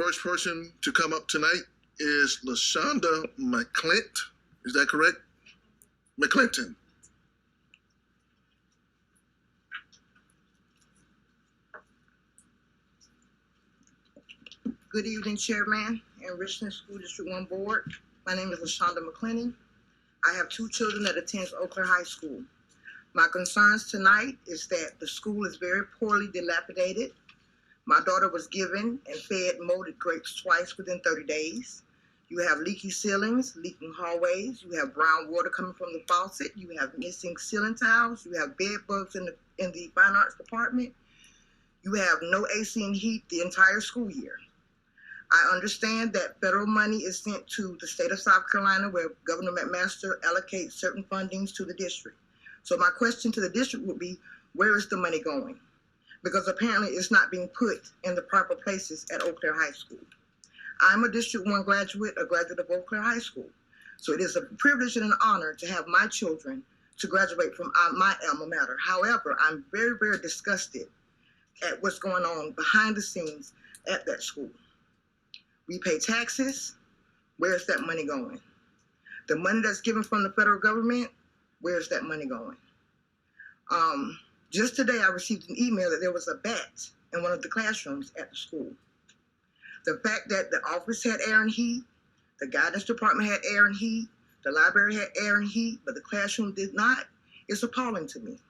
First person to come up tonight is LaShonda McClint. Is that correct? McClinton. Good evening, Chairman and Richland School District 1 Board. My name is LaShonda McClinton. I have 2 children that attend Eau Claire High School. My concerns tonight is that the school is very poorly dilapidated. My daughter was given and fed molded grapes twice within 30 days. You have leaky ceilings, leaking hallways. You have brown water coming from the faucet. You have missing ceiling tiles. You have bed bugs in the fine arts department. You have no AC and heat the entire school year. I understand that federal money is sent to the state of South Carolina where Governor McMaster allocates certain fundings to the district. So my question to the district would be, where is the money going? Because apparently it's not being put in the proper places at Eau Claire High School. I'm a District 1 graduate, a graduate of Eau Claire High School. So it is a privilege and an honor to have my children to graduate from my alma mater. However, I'm very, very disgusted at what's going on behind the scenes at that school. We pay taxes. Where's that money going? The money that's given from the federal government, where's that money going? Just today, I received an email that there was a bat in one of the classrooms at the school. The fact that the office had air and heat, the guidance department had air and heat, the library had air and heat, but the classroom did not, is appalling to me.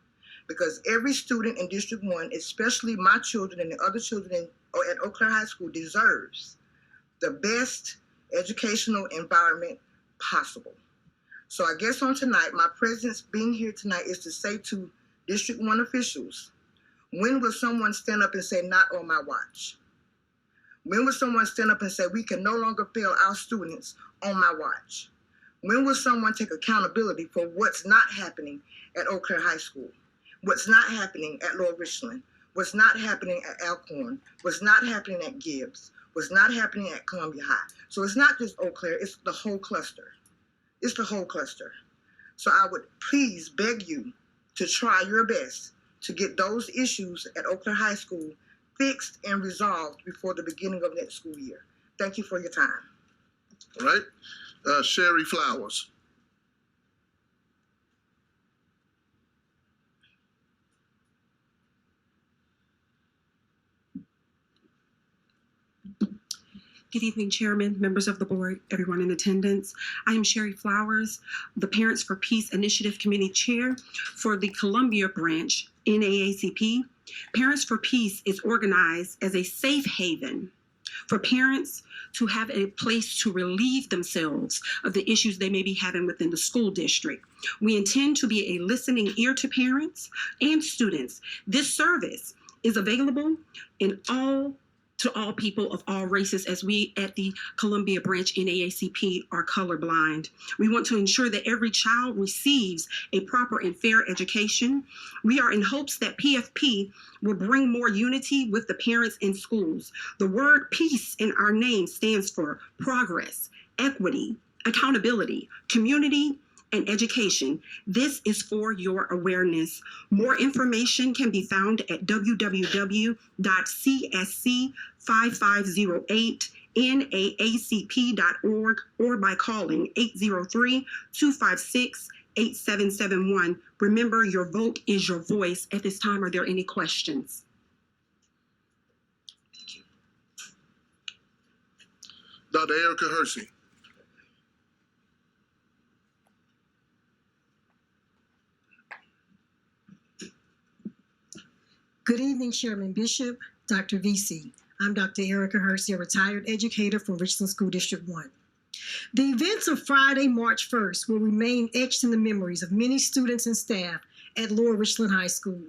Because every student in District 1, especially my children and the other children at Eau Claire High School, deserves the best educational environment possible. So I guess on tonight, my presence being here tonight is to say to District 1 officials, when will someone stand up and say, not on my watch? When will someone stand up and say, we can no longer fail our students on my watch? When will someone take accountability for what's not happening at Eau Claire High School? What's not happening at Lower Richland? What's not happening at Alcorn? What's not happening at Gibbs? What's not happening at Columbia High? So it's not just Eau Claire, it's the whole cluster. It's the whole cluster. So I would please beg you to try your best to get those issues at Eau Claire High School fixed and resolved before the beginning of next school year. Thank you for your time. All right. Sherry Flowers. Good evening, Chairman, members of the board, everyone in attendance. I am Sherry Flowers, the Parents for Peace Initiative Committee Chair for the Columbia branch NAACP. Parents for Peace is organized as a safe haven for parents to have a place to relieve themselves of the issues they may be having within the school district. We intend to be a listening ear to parents and students. This service is available to all people of all races, as we at the Columbia branch NAACP are colorblind. We want to ensure that every child receives a proper and fair education. We are in hopes that PFP will bring more unity with the parents in schools. The word peace in our name stands for progress, equity, accountability, community, and education. This is for your awareness. More information can be found at www.csc5508naacp.org or by calling 803-256-8771. Remember, your vote is your voice. At this time, are there any questions? Thank you. Dr. Erica Hersey. Good evening, Chairman Bishop, Dr. VC. I'm Dr. Erica Hersey, a retired educator from Richland School District 1. The events of Friday, March 1st will remain etched in the memories of many students and staff at Lower Richland High School.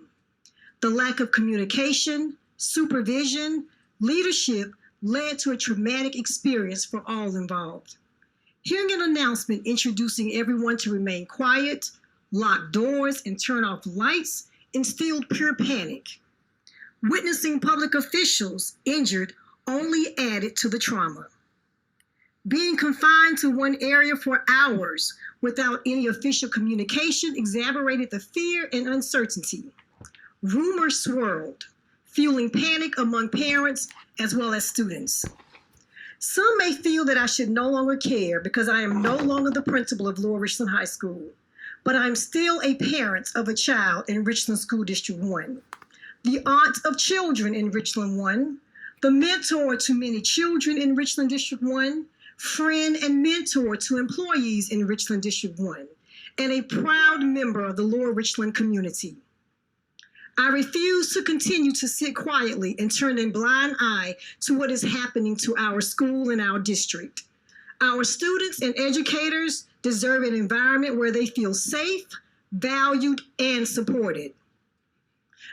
The lack of communication, supervision, leadership led to a traumatic experience for all involved. Hearing an announcement introducing everyone to remain quiet, lock doors, and turn off lights instilled pure panic. Witnessing public officials injured only added to the trauma. Being confined to one area for hours without any official communication exacerbated the fear and uncertainty. Rumors swirled, fueling panic among parents as well as students. Some may feel that I should no longer care because I am no longer the principal of Lower Richland High School, but I'm still a parent of a child in Richland School District 1, the aunt of children in Richland 1, the mentor to many children in Richland District 1, friend and mentor to employees in Richland District 1, and a proud member of the Lower Richland community. I refuse to continue to sit quietly and turn a blind eye to what is happening to our school and our district. Our students and educators deserve an environment where they feel safe, valued, and supported.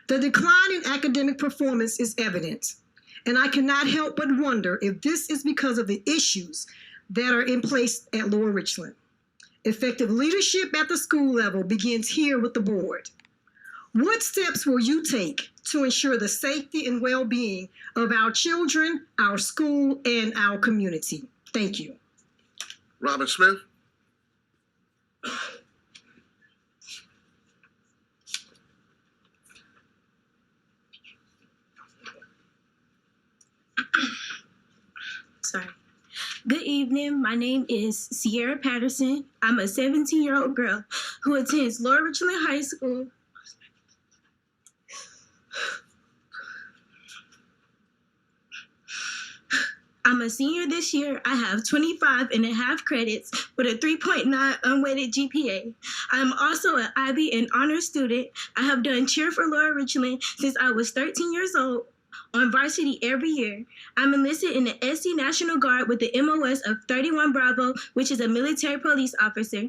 The decline in academic performance is evident, and I cannot help but wonder if this is because of the issues that are in place at Lower Richland. Effective leadership at the school level begins here with the board. What steps will you take to ensure the safety and well-being of our children, our school, and our community? Thank you. Robin Smith. Sorry. Good evening. My name is Sierra Patterson. I'm a 17-year-old girl who attends Lower Richland High School. I'm a senior this year. I have 25 and a half credits with a 3.9 unweighted GPA. I'm also an IB and honor student. I have done cheer for Lower Richland since I was 13 years old on varsity every year. I'm enlisted in the SC National Guard with the MOS of 31 Bravo, which is a military police officer.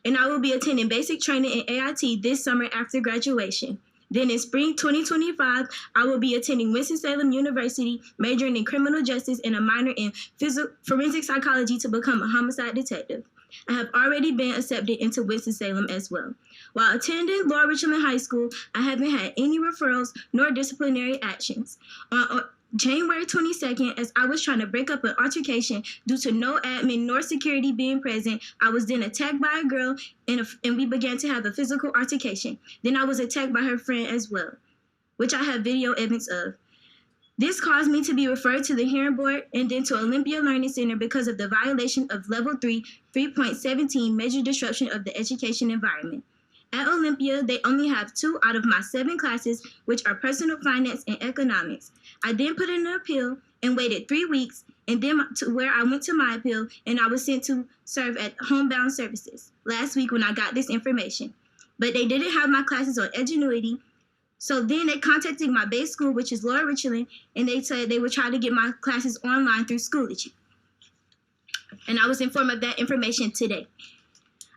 And I will be attending basic training in AIT this summer after graduation. Then in spring 2025, I will be attending Winston-Salem University, majoring in criminal justice and a minor in forensic psychology to become a homicide detective. I have already been accepted into Winston-Salem as well. While attending Lower Richland High School, I haven't had any referrals nor disciplinary actions. On January 22nd, as I was trying to break up an altercation due to no admin nor security being present, I was then attacked by a girl and we began to have a physical altercation. Then I was attacked by her friend as well, which I have video evidence of. This caused me to be referred to the hearing board and then to Olympia Learning Center because of the violation of Level 3, 3.17 major disruption of the education environment. At Olympia, they only have 2 out of my 7 classes, which are personal finance and economics. I then put in an appeal and waited 3 weeks, and then to where I went to my appeal, and I was sent to serve at Homebound Services last week when I got this information. But they didn't have my classes on Edgenuity, so then they contacted my base school, which is Lower Richland, and they said they would try to get my classes online through Schoology. And I was informed of that information today.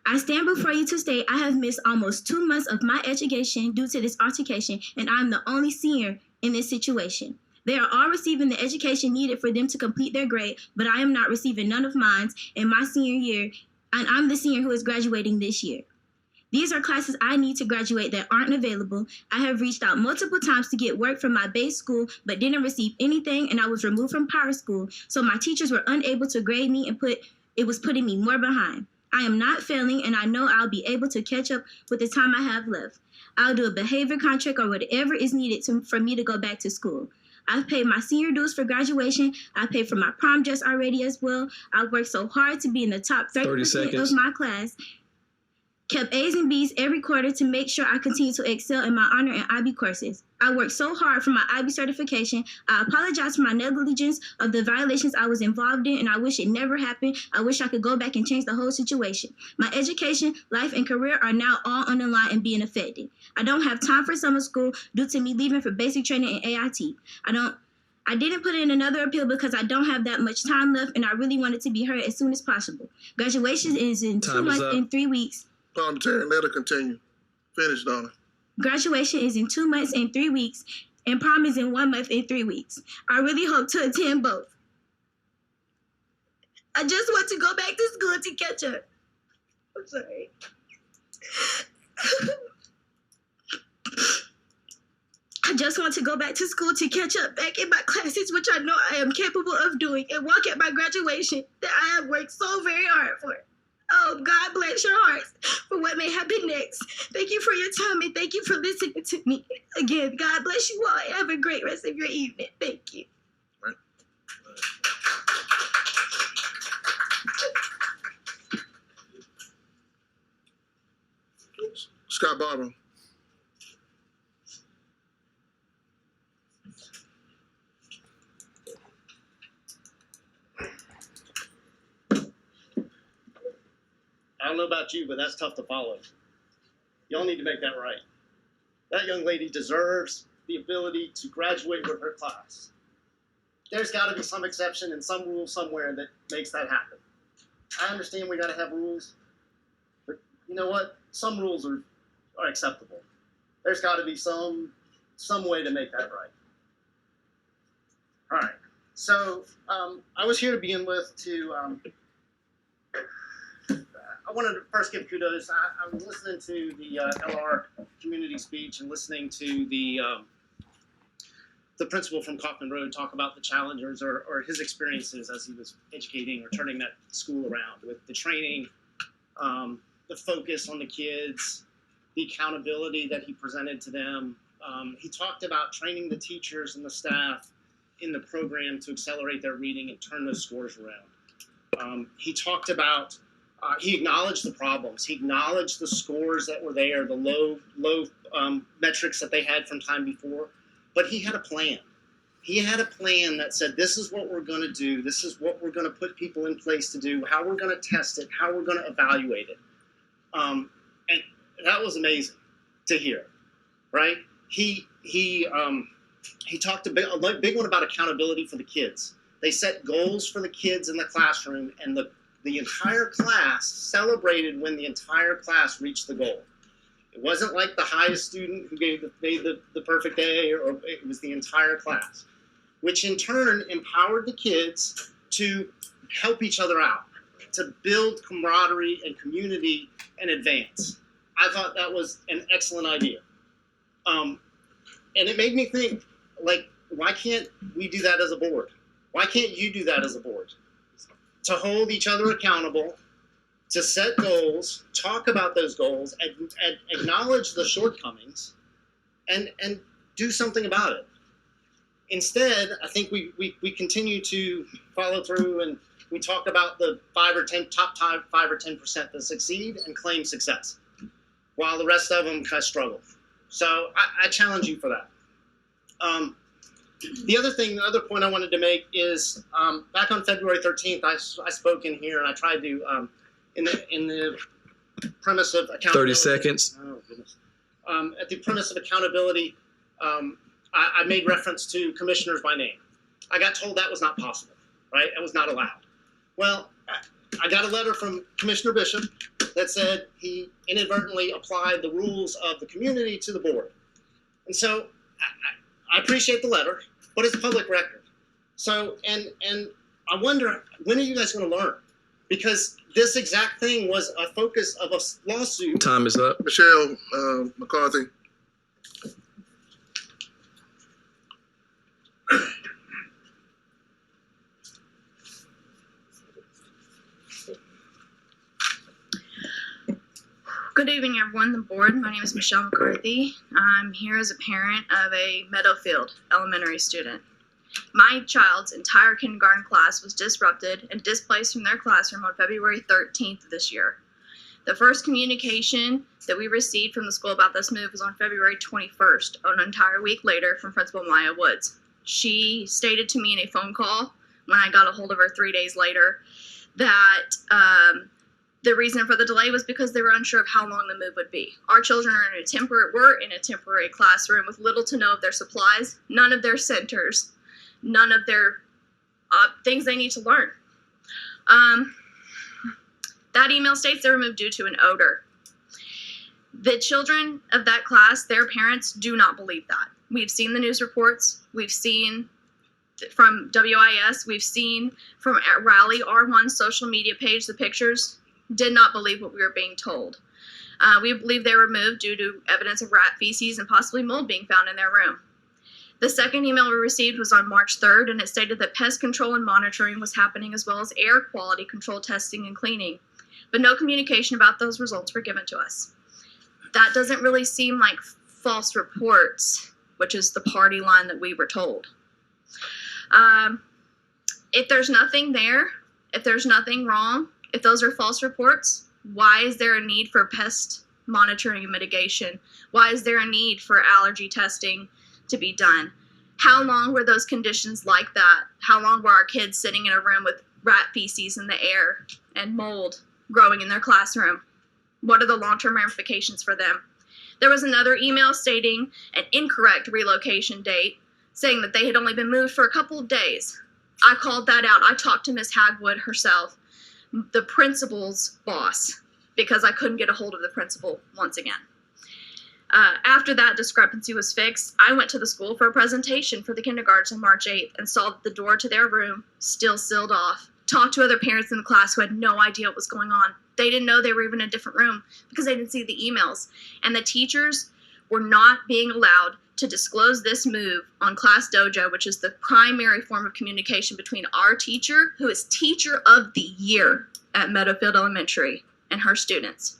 I stand before you to state I have missed almost 2 months of my education due to this altercation, and I'm the only senior in this situation. They are all receiving the education needed for them to complete their grade, but I am not receiving none of mine in my senior year, and I'm the senior who is graduating this year. These are classes I need to graduate that aren't available. I have reached out multiple times to get work from my base school, but didn't receive anything, and I was removed from Power School, so my teachers were unable to grade me and it was putting me more behind. I am not failing, and I know I'll be able to catch up with the time I have left. I'll do a behavior contract or whatever is needed for me to go back to school. I've paid my senior dues for graduation. I paid for my prom dress already as well. I worked so hard to be in the top 30% of my class. Kept A's and B's every quarter to make sure I continue to excel in my honor and IB courses. I worked so hard for my IB certification. I apologize for my negligence of the violations I was involved in, and I wish it never happened. I wish I could go back and change the whole situation. My education, life, and career are now all on the line and being affected. I don't have time for summer school due to me leaving for basic training in AIT. I didn't put in another appeal because I don't have that much time left, and I really wanted to be heard as soon as possible. Graduation is in 2 months and 3 weeks. Parliamentarian, let her continue. Finish, Donna. Graduation is in 2 months and 3 weeks, and prom is in 1 month and 3 weeks. I really hope to attend both. I just want to go back to school to catch up. I'm sorry. I just want to go back to school to catch up back in my classes, which I know I am capable of doing, and walk at my graduation that I have worked so very hard for. Oh, God bless your hearts for what may happen next. Thank you for your time, and thank you for listening to me. Again, God bless you all, and have a great rest of your evening. Thank you. Right. Barbara. I don't know about you, but that's tough to follow. Y'all need to make that right. That young lady deserves the ability to graduate with her class. There's got to be some exception and some rule somewhere that makes that happen. I understand we got to have rules, but you know what? Some rules are acceptable. There's got to be some way to make that right. All right. So I was here to begin with to. I wanted to first give kudos. I was listening to the LR community speech and listening to the principal from Kaufman Road talk about the challengers or his experiences as he was educating or turning that school around with the training, the focus on the kids, the accountability that he presented to them. He talked about training the teachers and the staff in the program to accelerate their reading and turn those scores around. He talked about he acknowledged the problems. He acknowledged the scores that were there, the low metrics that they had from time before. But he had a plan. He had a plan that said, this is what we're going to do. This is what we're going to put people in place to do, how we're going to test it, how we're going to evaluate it. And that was amazing to hear, right? He talked a big one about accountability for the kids. They set goals for the kids in the classroom, and the entire class celebrated when the entire class reached the goal. It wasn't like the highest student who made the perfect A, or it was the entire class, which in turn empowered the kids to help each other out, to build camaraderie and community and advance. I thought that was an excellent idea. And it made me think, like, why can't we do that as a board? Why can't you do that as a board? To hold each other accountable, to set goals, talk about those goals, and acknowledge the shortcomings, and do something about it. Instead, I think we continue to follow through, and we talk about the top 5 or 10% that succeed and claim success, while the rest of them kind of struggle. So I challenge you for that. The other point I wanted to make is back on February 13th, I spoke in here and I tried to, in the premise of accountability. 30 seconds. Oh, goodness. At the premise of accountability, I made reference to commissioners by name. I got told that was not possible, right? That was not allowed. Well, I got a letter from Commissioner Bishop that said he inadvertently applied the rules of the community to the board. And so I appreciate the letter, but it's public record. So, and I wonder, when are you guys going to learn? Because this exact thing was a focus of a lawsuit. Time is up. Michelle McCarthy. Good evening, everyone. The board. My name is Michelle McCarthy. I'm here as a parent of a Meadowfield elementary student. My child's entire kindergarten class was disrupted and displaced from their classroom on February 13th of this year. The first communication that we received from the school about this move was on February 21st, an entire week later, from Principal Maya Woods. She stated to me in a phone call when I got a hold of her 3 days later that the reason for the delay was because they were unsure of how long the move would be. Our children were in a temporary classroom with little to no of their supplies, none of their centers, none of their things they need to learn. That email states they were moved due to an odor. The children of that class, their parents, do not believe that. We've seen the news reports. We've seen from WIS. We've seen from Rally R1's social media page the pictures. Did not believe what we were being told. We believe they were moved due to evidence of rat feces and possibly mold being found in their room. The second email we received was on March 3rd, and it stated that pest control and monitoring was happening, as well as air quality control testing and cleaning. But no communication about those results were given to us. That doesn't really seem like false reports, which is the party line that we were told. If there's nothing there, if there's nothing wrong, if those are false reports, why is there a need for pest monitoring and mitigation? Why is there a need for allergy testing to be done? How long were those conditions like that? How long were our kids sitting in a room with rat feces in the air and mold growing in their classroom? What are the long-term ramifications for them? There was another email stating an incorrect relocation date, saying that they had only been moved for a couple of days. I called that out. I talked to Ms. Hagwood herself, the principal's boss, because I couldn't get a hold of the principal once again. After that discrepancy was fixed, I went to the school for a presentation for the kindergartens on March 8th and saw the door to their room still sealed off. Talked to other parents in the class who had no idea what was going on. They didn't know they were even in a different room because they didn't see the emails. And the teachers were not being allowed to disclose this move on Class Dojo, which is the primary form of communication between our teacher, who is Teacher of the Year at Meadowfield Elementary, and her students.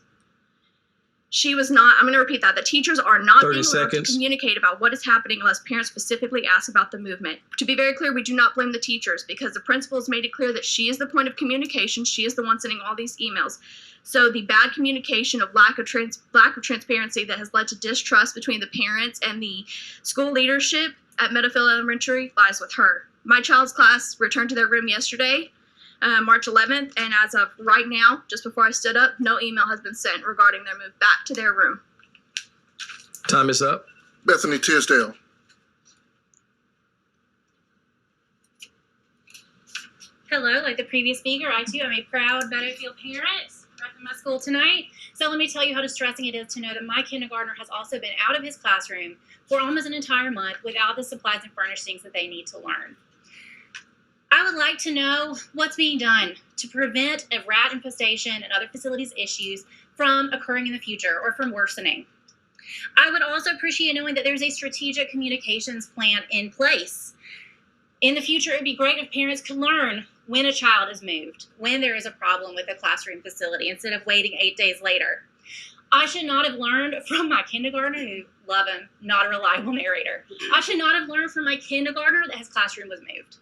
She was not, I'm going to repeat that. The teachers are not being allowed to communicate about what is happening unless parents specifically ask about the movement. To be very clear, we do not blame the teachers because the principal has made it clear that she is the point of communication. She is the one sending all these emails. So the bad communication of lack of transparency that has led to distrust between the parents and the school leadership at Meadowfield Elementary lies with her. My child's class returned to their room yesterday, March 11th, and as of right now, just before I stood up, no email has been sent regarding their move back to their room. Time is up. Bethany Tisdale. Hello, like the previous speaker, I too am a proud Meadowfield parent repping my school tonight. So let me tell you how distressing it is to know that my kindergartner has also been out of his classroom for almost an entire month without the supplies and furnishings that they need to learn. I would like to know what's being done to prevent a rat infestation and other facilities issues from occurring in the future or from worsening. I would also appreciate knowing that there's a strategic communications plan in place. In the future, it would be great if parents could learn when a child is moved, when there is a problem with a classroom facility, instead of waiting 8 days later. I should not have learned from my kindergartner, who, love him, not a reliable narrator. I should not have learned from my kindergartner that his classroom was moved.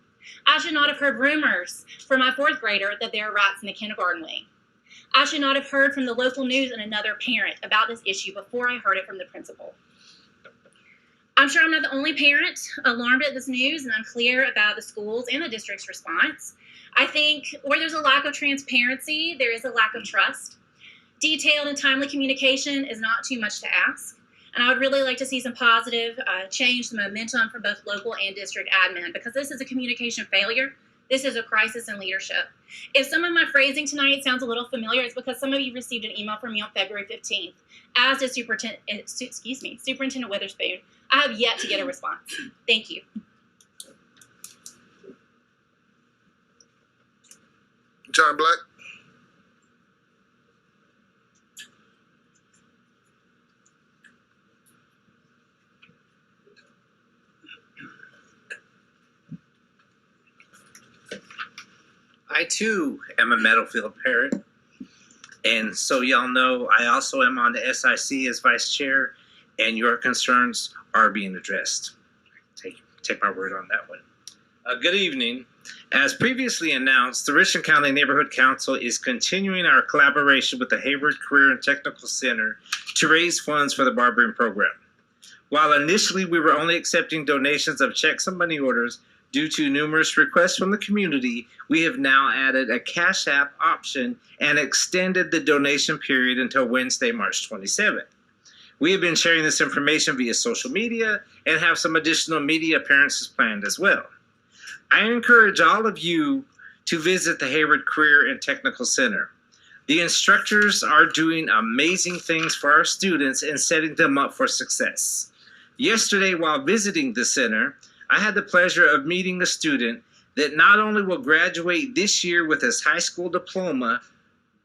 I should not have heard rumors from my fourth grader that there are rats in the kindergarten wing. I should not have heard from the local news and another parent about this issue before I heard it from the principal. I'm sure I'm not the only parent alarmed at this news and unclear about the schools and the district's response. I think where there's a lack of transparency, there is a lack of trust. Detailed and timely communication is not too much to ask. And I would really like to see some positive change, the momentum for both local and district admin, because this is a communication failure. This is a crisis in leadership. If some of my phrasing tonight sounds a little familiar, it's because some of you received an email from me on February 15th, as did Superintendent Witherspoon. I have yet to get a response. Thank you. John Black. I too am a Meadowfield parent, and so y'all know I also am on the SIC as vice chair, and your concerns are being addressed. Take my word on that one. Good evening. As previously announced, the Richland County Neighborhood Council is continuing our collaboration with the Hayward Career and Technical Center to raise funds for the barbering program. While initially we were only accepting donations of checks and money orders, due to numerous requests from the community, we have now added a Cash App option and extended the donation period until Wednesday, March 27th. We have been sharing this information via social media and have some additional media appearances planned as well. I encourage all of you to visit the Hayward Career and Technical Center. The instructors are doing amazing things for our students and setting them up for success. Yesterday, while visiting the center, I had the pleasure of meeting a student that not only will graduate this year with his high school diploma,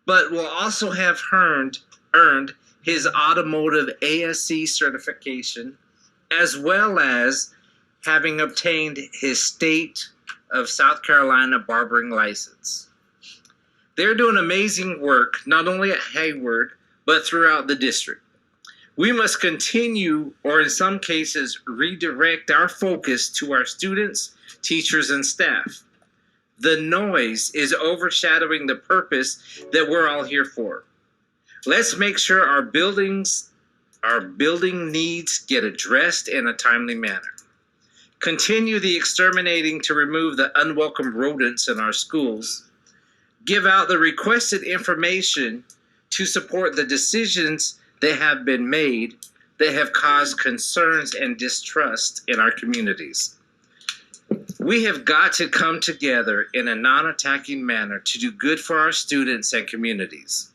but will also have earned his automotive ASE certification, as well as having obtained his state of South Carolina barbering license. They're doing amazing work, not only at Hayward, but throughout the district. We must continue, or in some cases, redirect our focus to our students, teachers, and staff. The noise is overshadowing the purpose that we're all here for. Let's make sure our building needs get addressed in a timely manner. Continue the exterminating to remove the unwelcome rodents in our schools. Give out the requested information to support the decisions that have been made that have caused concerns and distrust in our communities. We have got to come together in a non-attacking manner to do good for our students and communities.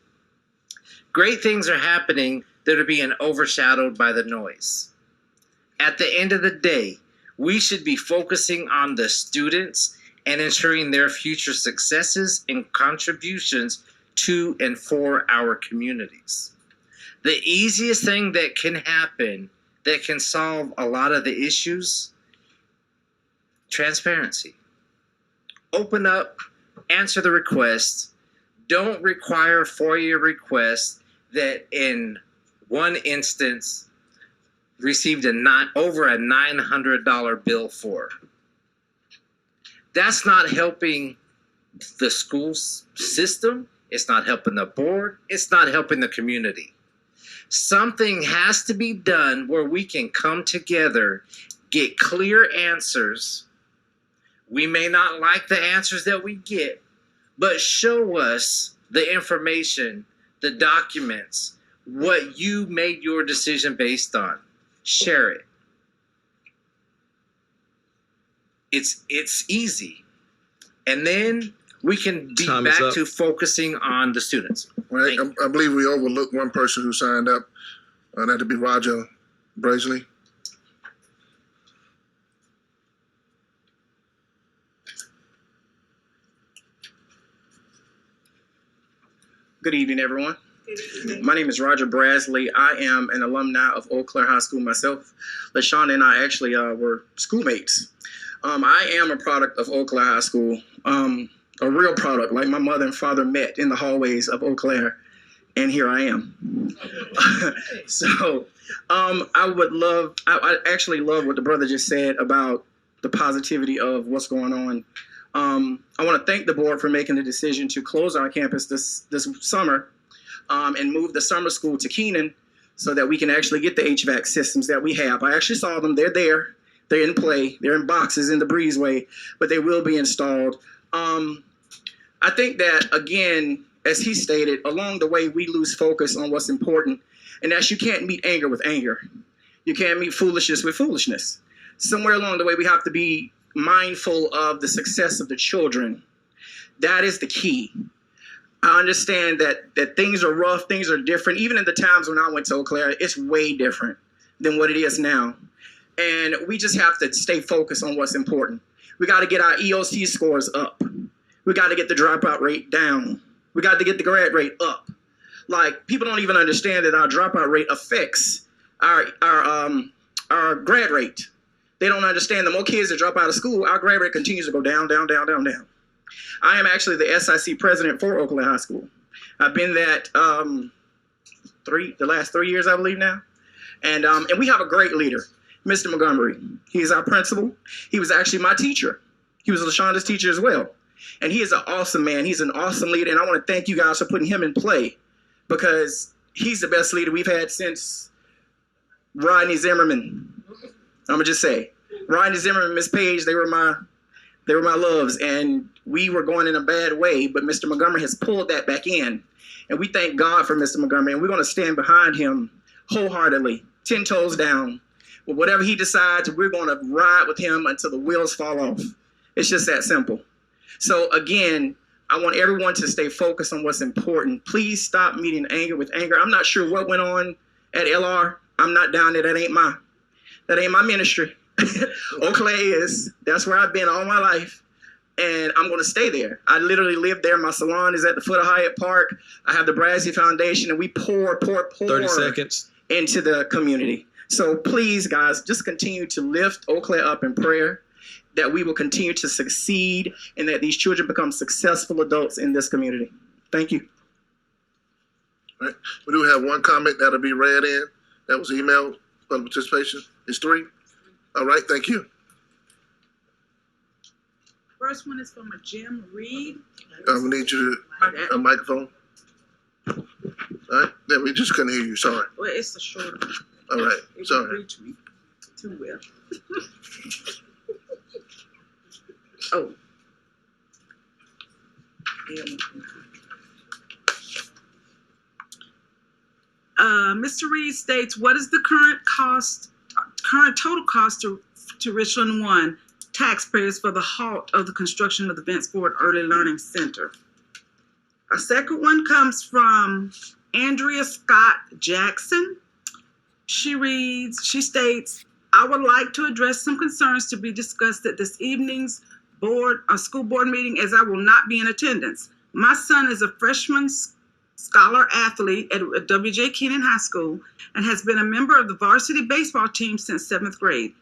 Great things are happening that are being overshadowed by the noise. At the end of the day, we should be focusing on the students and ensuring their future successes and contributions to and for our communities. The easiest thing that can happen that can solve a lot of the issues, transparency. Open up, answer the request. Don't require FOIA requests that in one instance received over a $900 bill for. That's not helping the school system. It's not helping the board. It's not helping the community. Something has to be done where we can come together, get clear answers. We may not like the answers that we get, but show us the information, the documents, what you made your decision based on. Share it. It's easy. And then we can be Time is back up. to focusing on the students. Right. Thank I believe we overlooked one person who signed up. That'd be Roger Brazeley. Good evening, everyone. My name is Roger Brasley. I am an alumni of Eau Claire High School myself. LaShonda and I actually were schoolmates. I am a product of Eau Claire High School, a real product, like my mother and father met in the hallways of Eau Claire, and here I am. So I actually love what the brother just said about the positivity of what's going on. I want to thank the board for making the decision to close our campus this summer and move the summer school to Keenan so that we can actually get the HVAC systems that we have. I actually saw them. They're there. They're in play. They're in boxes in the breezeway, but they will be installed. I think that, again, as he stated, along the way, we lose focus on what's important, and that's you can't meet anger with anger. You can't meet foolishness with foolishness. Somewhere along the way, we have to be mindful of the success of the children. That is the key. I understand that things are rough, things are different. Even in the times when I went to Eau Claire, it's way different than what it is now. And we just have to stay focused on what's important. We got to get our EOC scores up. We got to get the dropout rate down. We got to get the grad rate up. Like, people don't even understand that our dropout rate affects our grad rate. They don't understand the more kids that drop out of school, our grade rate continues to go down, down, down, down, down. I am actually the SIC president for Eau Claire High School. I've been that the last 3 years, I believe now. And we have a great leader, Mr. Montgomery. He is our principal. He was actually my teacher. He was LaShonda's teacher as well. And he is an awesome man. He's an awesome leader. And I want to thank you guys for putting him in play because he's the best leader we've had since Rodney Zimmerman. I'm gonna just say, Rodney Zimmerman, Miss Page, they were my loves, and we were going in a bad way. But Mr. Montgomery has pulled that back in, and we thank God for Mr. Montgomery, and we're gonna stand behind him wholeheartedly, 10 toes down. But whatever he decides, we're gonna ride with him until the wheels fall off. It's just that simple. So again, I want everyone to stay focused on what's important. Please stop meeting anger with anger. I'm not sure what went on at LR. I'm not down there. That ain't my ministry. Eau Claire is. That's where I've been all my life. And I'm going to stay there. I literally live there. My salon is at the foot of Hyatt Park. I have the Brasley Foundation, and we pour 30 seconds. into the community. So please, guys, just continue to lift Eau Claire up in prayer, that we will continue to succeed and that these children become successful adults in this community. Thank you. All right. We do have one comment that'll be read in. That was emailed for participation. It's 3. All right, thank you. First one is from a Jim Reed. We need you to a microphone. All right, then we just couldn't hear you, sorry. Well, it's a short one. All right, It sorry. won't reach me too well. Oh. Yeah. Mr. Reed states, what is the current total cost to Richland One taxpayers for the halt of the construction of the Vance Ford Early Learning Center? A second one comes from Andrea Scott Jackson. She states, I would like to address some concerns to be discussed at this evening's school board meeting, as I will not be in attendance. My son is a freshman scholar athlete at W.J. Keenan High School and has been a member of the varsity baseball team since 7th grade.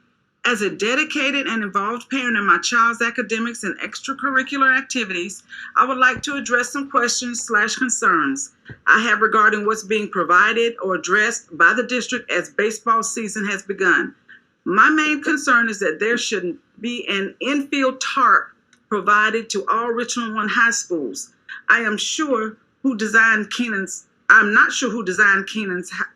As a dedicated and involved parent in my child's academics and extracurricular activities, I would like to address some questions/concerns I have regarding what's being provided or addressed by the district as baseball season has begun. My main concern is that there should be an infield tarp provided to all Richland One high schools. I'm not sure who designed Keenan's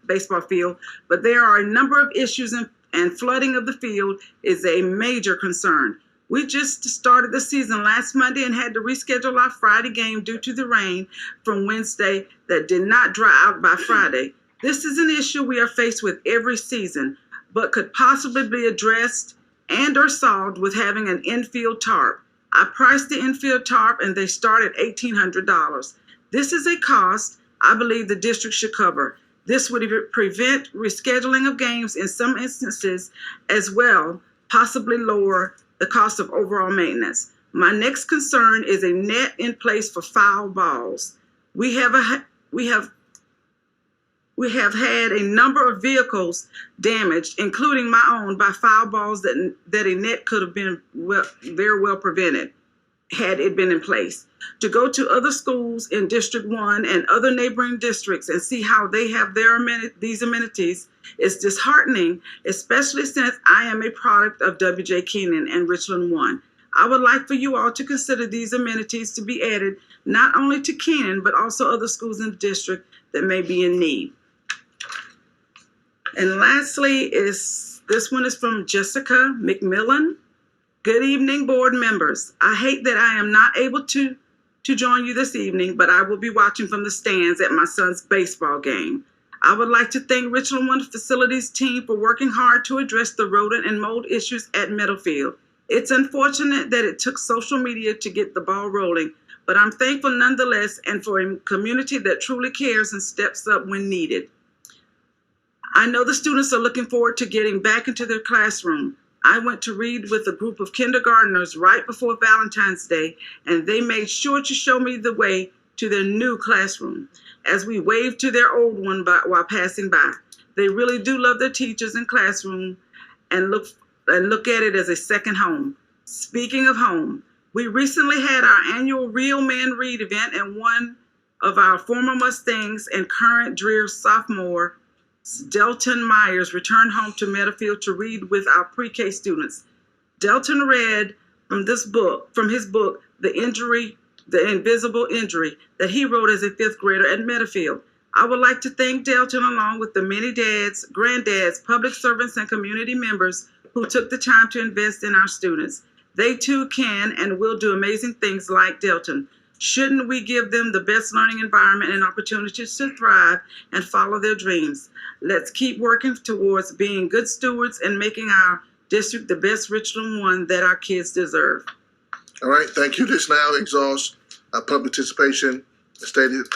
baseball field, but there are a number of issues and flooding of the field is a major concern. We just started the season last Monday and had to reschedule our Friday game due to the rain from Wednesday that did not dry out by Friday. This is an issue we are faced with every season, but could possibly be addressed and or solved with having an infield tarp. I priced the infield tarp and they start at $1,800. This is a cost I believe the district should cover. This would prevent rescheduling of games in some instances as well, possibly lower the cost of overall maintenance. My next concern is a net in place for foul balls. We have had a number of vehicles damaged, including my own, by foul balls that a net could have been very well prevented had it been in place. To go to other schools in District 1 and other neighboring districts and see how they have these amenities is disheartening, especially since I am a product of W.J. Keenan and Richland 1. I would like for you all to consider these amenities to be added not only to Keenan, but also other schools in the district that may be in need. And lastly, this one is from Jessica McMillan. Good evening, board members. I hate that I am not able to join you this evening, but I will be watching from the stands at my son's baseball game. I would like to thank Richland One Facilities team for working hard to address the rodent and mold issues at Meadowfield. It's unfortunate that it took social media to get the ball rolling, but I'm thankful nonetheless, and for a community that truly cares and steps up when needed. I know the students are looking forward to getting back into their classroom. I went to read with a group of kindergartners right before Valentine's Day, and they made sure to show me the way to their new classroom as we waved to their old one while passing by. They really do love their teachers and classroom and look at it as a second home. Speaking of home, we recently had our annual Real Men Read event, and one of our former Mustangs and current Dreer sophomore, Delton Myers, returned home to Meadowfield to read with our pre-K students. Delton read from his book, The Invisible Injury, that he wrote as a 5th grader at Meadowfield. I would like to thank Delton, along with the many dads, granddads, public servants, and community members who took the time to invest in our students. They too can and will do amazing things like Delton. Shouldn't we give them the best learning environment and opportunities to thrive and follow their dreams? Let's keep working towards being good stewards and making our district the best Richland One that our kids deserve. All right, thank you. This now exhausts our public participation. Stated,